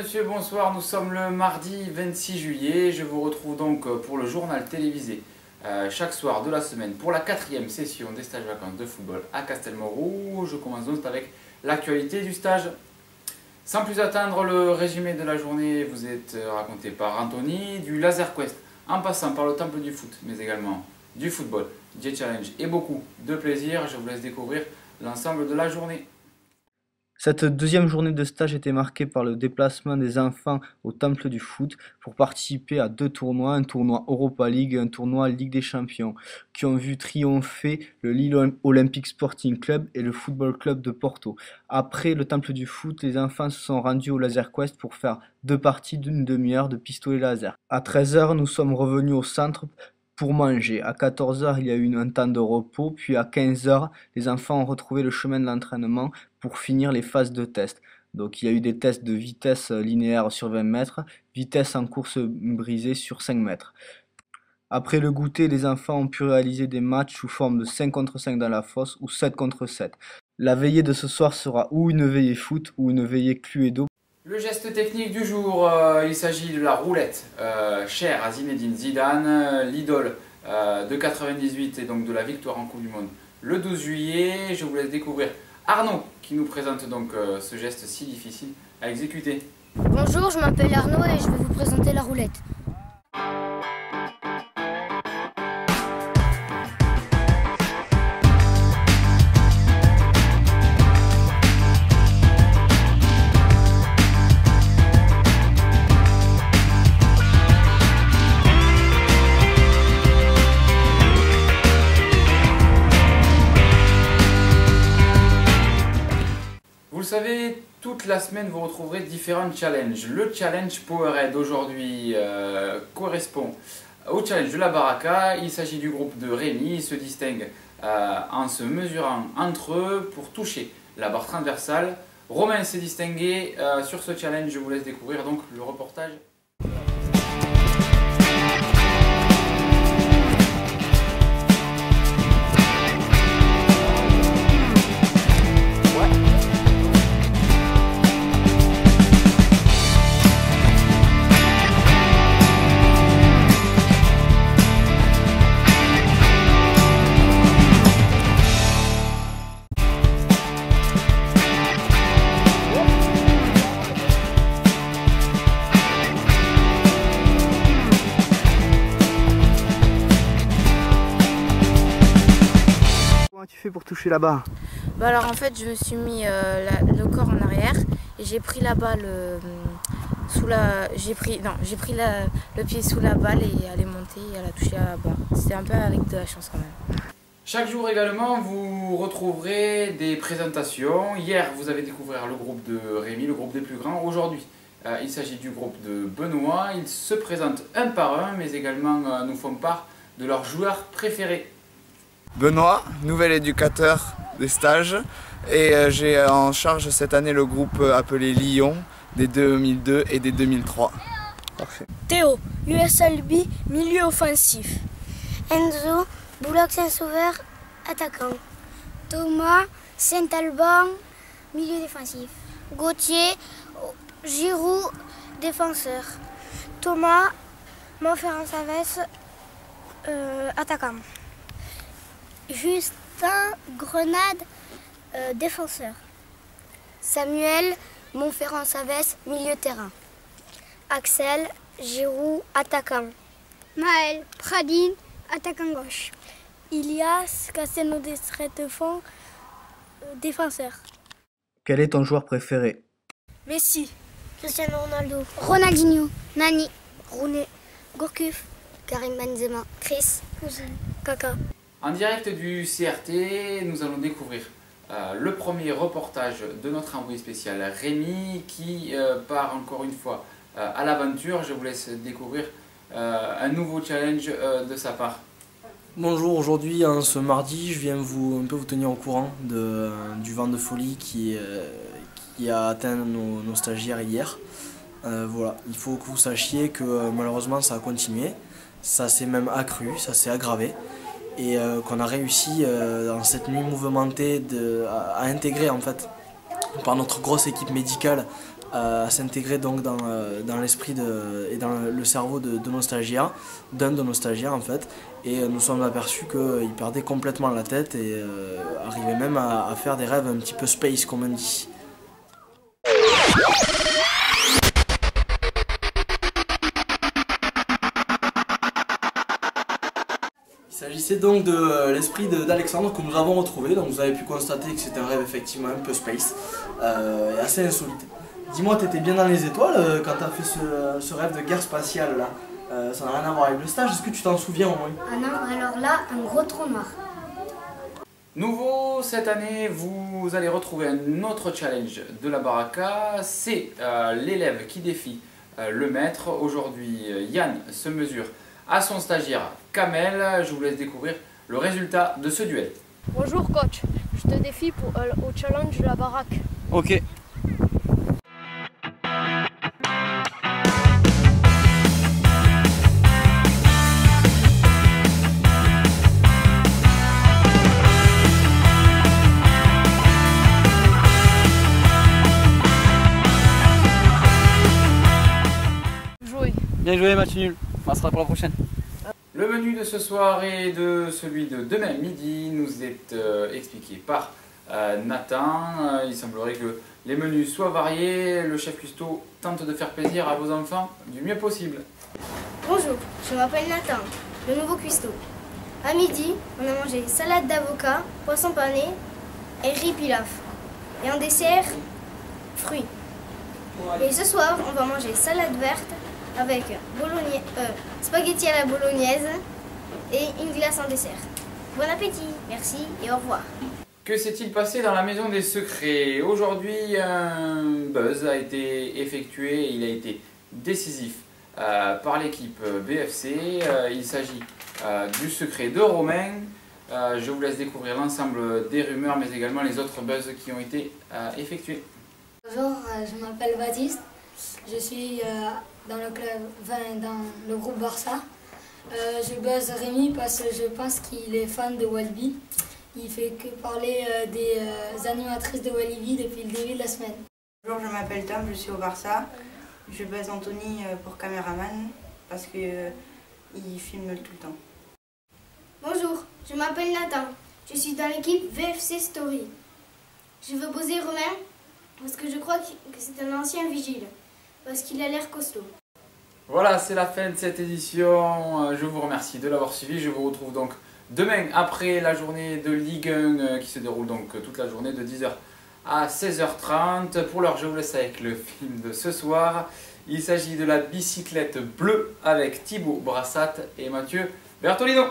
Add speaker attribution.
Speaker 1: messieurs, bonsoir. Nous sommes le mardi 26 juillet. Je vous retrouve donc pour le journal télévisé chaque soir de la semaine pour la 4e session des stages vacances de football à Castelmoron. Je commence donc avec l'actualité du stage. Sans plus attendre, le résumé de la journée vous est raconté par Anthony, du Laser Quest en passant par le temple du foot, mais également du football, J Challenge et beaucoup de plaisir. Je vous laisse découvrir l'ensemble de la journée.
Speaker 2: Cette deuxième journée de stage était marquée par le déplacement des enfants au Temple du Foot pour participer à deux tournois, un tournoi Europa League et un tournoi Ligue des Champions, qui ont vu triompher le Lille Olympic Sporting Club et le Football Club de Porto. Après le Temple du Foot, les enfants se sont rendus au Laser Quest pour faire deux parties d'une demi-heure de pistolet laser. À 13h, nous sommes revenus au centre pour manger. À 14h, il y a eu un temps de repos, puis à 15h, les enfants ont retrouvé le chemin de l'entraînement pour finir les phases de test. Donc il y a eu des tests de vitesse linéaire sur 20 mètres, vitesse en course brisée sur 5 mètres. Après le goûter, les enfants ont pu réaliser des matchs sous forme de 5 contre 5 dans la fosse ou 7 contre 7. La veillée de ce soir sera ou une veillée foot ou une veillée Cluedo.
Speaker 1: Le geste technique du jour, il s'agit de la roulette, chère à Zinedine Zidane, l'idole de 98 et donc de la victoire en Coupe du Monde le 12 juillet. Je vous laisse découvrir Arnaud qui nous présente donc ce geste si difficile à exécuter.
Speaker 3: Bonjour, je m'appelle Arnaud et je vais vous présenter la roulette.
Speaker 1: Vous le savez, toute la semaine vous retrouverez différents challenges. Le challenge Powerhead aujourd'hui correspond au challenge de la Baraka. Il s'agit du groupe de Rémi. Ils se distinguent en se mesurant entre eux pour toucher la barre transversale. Romain s'est distingué sur ce challenge. Je vous laisse découvrir donc le reportage.
Speaker 2: Comment tu fais pour toucher la barre?
Speaker 3: Alors en fait, je me suis mis le corps en arrière et j'ai pris la balle j'ai pris le pied sous la balle et elle est montée et elle a touché la barre. C'était un peu avec de la chance quand même.
Speaker 1: Chaque jour également, vous retrouverez des présentations. Hier, vous avez découvert le groupe de Rémi, le groupe des plus grands. Aujourd'hui, il s'agit du groupe de Benoît. Ils se présentent un par un, mais également nous font part de leurs joueurs préférés.
Speaker 4: Benoît, nouvel éducateur des stages, et j'ai en charge cette année le groupe appelé Lyon, des 2002 et des 2003.
Speaker 2: Parfait.
Speaker 5: Théo, USLB, milieu offensif.
Speaker 6: Enzo, Boulogne-Saint-Sauveur, attaquant.
Speaker 5: Thomas, Saint-Alban, milieu défensif.
Speaker 6: Gauthier, Giroud, défenseur.
Speaker 5: Thomas, Montferrand-Savès, attaquant.
Speaker 6: Justin, Grenade, défenseur.
Speaker 5: Samuel, Montferrand-Savès, milieu terrain. Axel, Giroud, attaquant.
Speaker 6: Maël, Pradine, attaquant gauche.
Speaker 5: Ilias, Castelnau-d'Estrettefond, défenseur.
Speaker 2: Quel est ton joueur préféré?
Speaker 5: Messi,
Speaker 6: Cristiano Ronaldo.
Speaker 5: Ronaldinho,
Speaker 6: Nani.
Speaker 5: Rooney, Gourcuff,
Speaker 6: Karim Benzema.
Speaker 5: Chris, Kaka.
Speaker 1: En direct du CRT, nous allons découvrir le premier reportage de notre envoyé spécial Rémi qui part encore une fois à l'aventure. Je vous laisse découvrir un nouveau challenge de sa part.
Speaker 7: Bonjour, aujourd'hui, ce mardi, je viens un peu vous tenir au courant du vent de folie qui a atteint nos stagiaires hier. Voilà, il faut que vous sachiez que malheureusement ça a continué, ça s'est même accru, ça s'est aggravé. Et qu'on a réussi dans cette nuit mouvementée à intégrer en fait par notre grosse équipe médicale à s'intégrer donc dans l'esprit et dans le cerveau de nos stagiaires, d'un de nos stagiaires en fait, et nous sommes aperçus qu'il perdait complètement la tête et arrivait même à faire des rêves un petit peu space comme on dit. Il s'agissait donc de l'esprit d'Alexandre que nous avons retrouvé, donc vous avez pu constater que c'était un rêve effectivement un peu space et assez insolite. Dis-moi, t'étais bien dans les étoiles quand t'as fait ce rêve de guerre spatiale là. Ça n'a rien à voir avec le stage, est-ce que tu t'en souviens au moins?
Speaker 6: Ah non, alors là, un gros trou noir.
Speaker 1: Nouveau cette année, vous allez retrouver un autre challenge de la Baraka, c'est l'élève qui défie le maître. Aujourd'hui, Yann se mesure à son stagiaire Kamel. Je vous laisse découvrir le résultat de ce duel.
Speaker 8: Bonjour coach, je te défie au challenge de la baraque.
Speaker 2: Ok.
Speaker 8: Joué.
Speaker 2: Bien joué, match nul. On sera pour la prochaine.
Speaker 1: Le menu de ce soir et de celui de demain midi nous est expliqué par Nathan. Il semblerait que les menus soient variés. Le chef cuistot tente de faire plaisir à vos enfants du mieux possible.
Speaker 6: Bonjour, je m'appelle Nathan, le nouveau cuistot. À midi, on a mangé salade d'avocat, poisson pané et riz pilaf. Et en dessert, fruits. Et ce soir, on va manger salade verte avec spaghetti à la bolognaise et une glace en dessert. Bon appétit, merci et au revoir.
Speaker 1: Que s'est-il passé dans la maison des secrets? Aujourd'hui, un buzz a été effectué et il a été décisif par l'équipe BFC. Il s'agit du secret de Romain. Je vous laisse découvrir l'ensemble des rumeurs mais également les autres buzz qui ont été effectués.
Speaker 9: Bonjour, je m'appelle Baptiste. Je suis dans le club, dans le groupe Barça. Je buzz Rémi parce que je pense qu'il est fan de Walibi. Il fait que parler des animatrices de Walibi depuis le début de la semaine.
Speaker 10: Bonjour, je m'appelle Tom, je suis au Barça. Je buzz Anthony pour caméraman parce qu'il filme tout le temps.
Speaker 6: Bonjour, je m'appelle Nathan. Je suis dans l'équipe VFC Story. Je veux buzzer Romain parce que je crois que c'est un ancien vigile. Parce qu'il a l'air costaud.
Speaker 1: Voilà, c'est la fin de cette édition. Je vous remercie de l'avoir suivi. Je vous retrouve donc demain après la journée de Ligue 1 qui se déroule donc toute la journée de 10h à 16h30. Pour l'heure, je vous laisse avec le film de ce soir. Il s'agit de la bicyclette bleue avec Thibaut Brassat et Mathieu Bertolino.